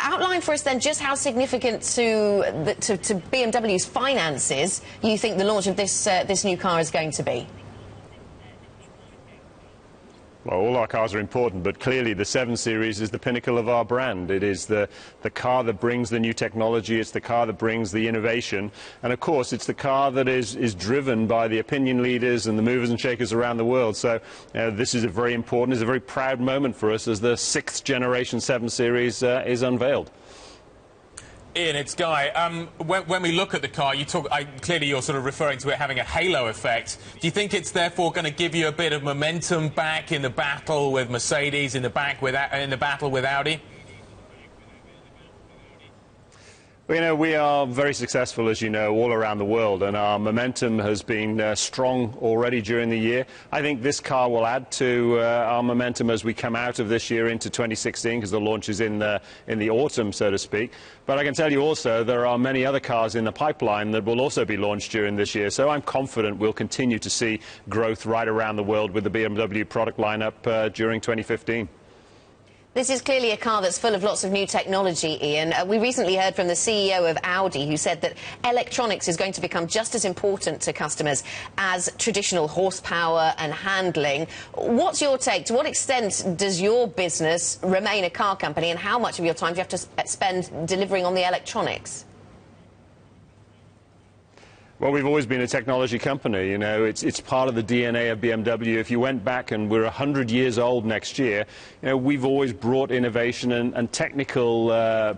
Outline for us then just how significant to BMW's finances you think the launch of this new car is going to be. Well, all our cars are important, but clearly the 7 Series is the pinnacle of our brand. It is the car that brings the new technology, it's the car that brings the innovation, and of course it's the car that is driven by the opinion leaders and the movers and shakers around the world. So this is a very important, it's a very proud moment for us as the 6th generation 7 Series is unveiled. Ian, it's Guy. When we look at the car, clearly you're sort of referring to it having a halo effect. Do you think it's therefore going to give you a bit of momentum back in the battle with Mercedes, in the battle with Audi? Well, you know, we are very successful, as you know, all around the world, and our momentum has been strong already during the year. I think this car will add to our momentum as we come out of this year into 2016, because the launch is in the autumn, so to speak. But I can tell you also there are many other cars in the pipeline that will also be launched during this year, so I'm confident we'll continue to see growth right around the world with the BMW product lineup during 2015. This is clearly a car that's full of lots of new technology, Ian. We recently heard from the CEO of Audi, who said that electronics is going to become just as important to customers as traditional horsepower and handling. What's your take? To what extent does your business remain a car company, and how much of your time do you have to spend delivering on the electronics? Well, we've always been a technology company, you know, it's part of the DNA of BMW. If you went back, and we're 100 years old next year, you know, we've always brought innovation and technical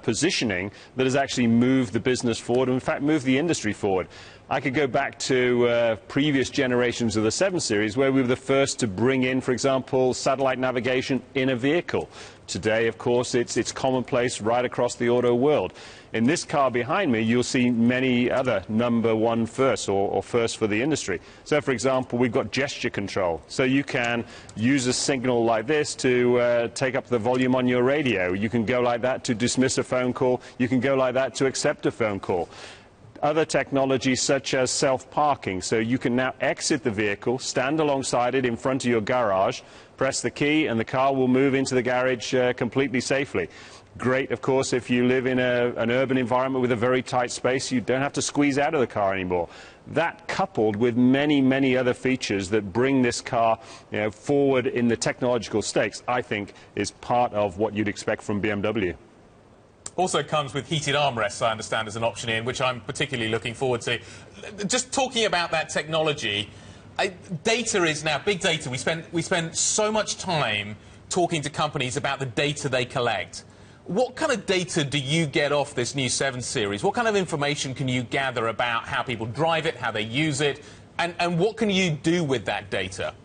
positioning that has actually moved the business forward, and in fact moved the industry forward. I could go back to previous generations of the 7 Series, where we were the first to bring in, for example, satellite navigation in a vehicle. Today, of course, it's commonplace right across the auto world. In this car behind me, you'll see many other number one firsts, or first for the industry. So, for example, we've got gesture control. So you can use a signal like this to take up the volume on your radio. You can go like that to dismiss a phone call. You can go like that to accept a phone call. Other technologies such as self-parking, so you can now exit the vehicle, stand alongside it in front of your garage, press the key, and the car will move into the garage completely safely. Great, of course, if you live in an urban environment with a very tight space. You don't have to squeeze out of the car anymore. That, coupled with many, many other features that bring this car, you know, forward in the technological stakes, I think is part of what you'd expect from BMW. Also comes with heated armrests, I understand, as an option, in which I'm particularly looking forward to. Just talking about that technology, data is now big data. We spend so much time talking to companies about the data they collect. What kind of data do you get off this new 7 Series? What kind of information can you gather about how people drive it, how they use it, and what can you do with that data?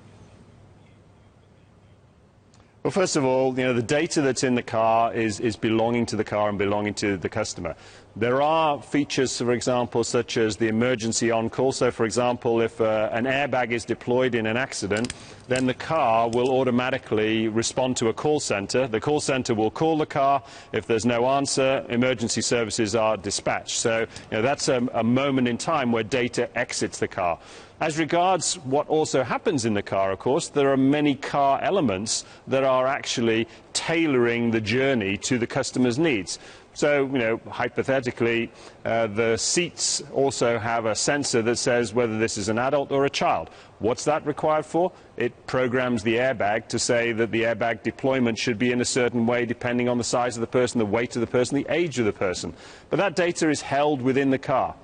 Well, first of all, you know, the data that's in the car is belonging to the car and belonging to the customer. There are features, for example, such as the emergency on-call. So, for example, if an airbag is deployed in an accident, then the car will automatically respond to a call centre. The call centre will call the car. If there's no answer, emergency services are dispatched. So, you know, that's a moment in time where data exits the car. As regards what also happens in the car, of course, there are many car elements that are actually tailoring the journey to the customer's needs. So, you know, hypothetically, the seats also have a sensor that says whether this is an adult or a child. What's that required for? It programs the airbag to say that the airbag deployment should be in a certain way depending on the size of the person, the weight of the person, the age of the person. But that data is held within the car.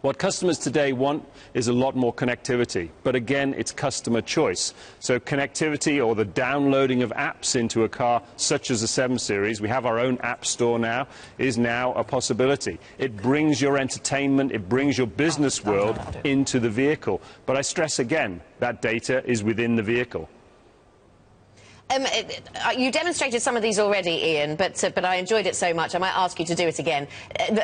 What customers today want is a lot more connectivity, but again, it's customer choice. So connectivity, or the downloading of apps into a car such as the 7 Series, we have our own app store now, is now a possibility. It brings your entertainment, it brings your business world into the vehicle. But I stress again, that data is within the vehicle. You demonstrated some of these already, Ian, but I enjoyed it so much I might ask you to do it again.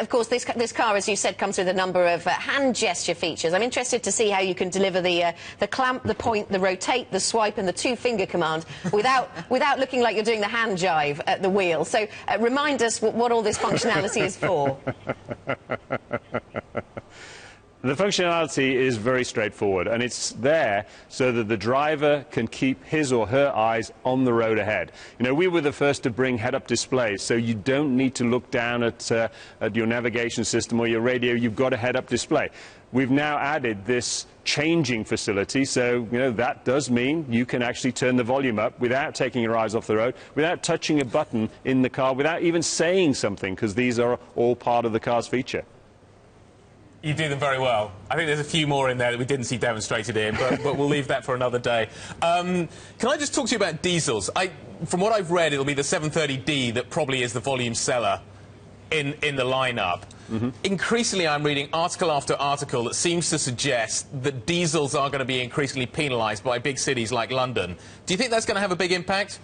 Of course, this car, as you said, comes with a number of hand gesture features. I'm interested to see how you can deliver the clamp, the point, the rotate, the swipe and the two-finger command without looking like you're doing the hand jive at the wheel. So remind us what all this functionality is for. The functionality is very straightforward, and it's there so that the driver can keep his or her eyes on the road ahead. You know, we were the first to bring head-up displays, so you don't need to look down at your navigation system or your radio. You've got a head-up display. We've now added this changing facility, so you know that does mean you can actually turn the volume up without taking your eyes off the road, without touching a button in the car, without even saying something, because these are all part of the car's feature. You do them very well. I think there's a few more in there that we didn't see demonstrated in, but we'll leave that for another day. Can I just talk to you about diesels? From what I've read, it'll be the 730D that probably is the volume seller in the lineup. Increasingly, I'm reading article after article that seems to suggest that diesels are going to be increasingly penalised by big cities like London. Do you think that's going to have a big impact?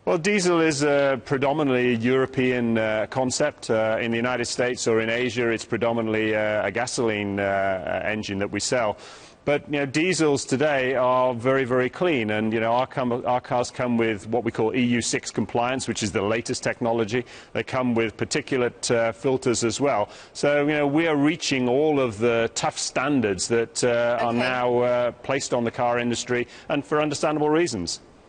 Well, diesel is predominantly a European concept. In the United States or in Asia, it's predominantly a gasoline engine that we sell. But you know, diesels today are very, very clean, and you know, our cars come with what we call EU6 compliance, which is the latest technology. They come with particulate filters as well. So you know, we are reaching all of the tough standards that are now placed on the car industry, and for understandable reasons.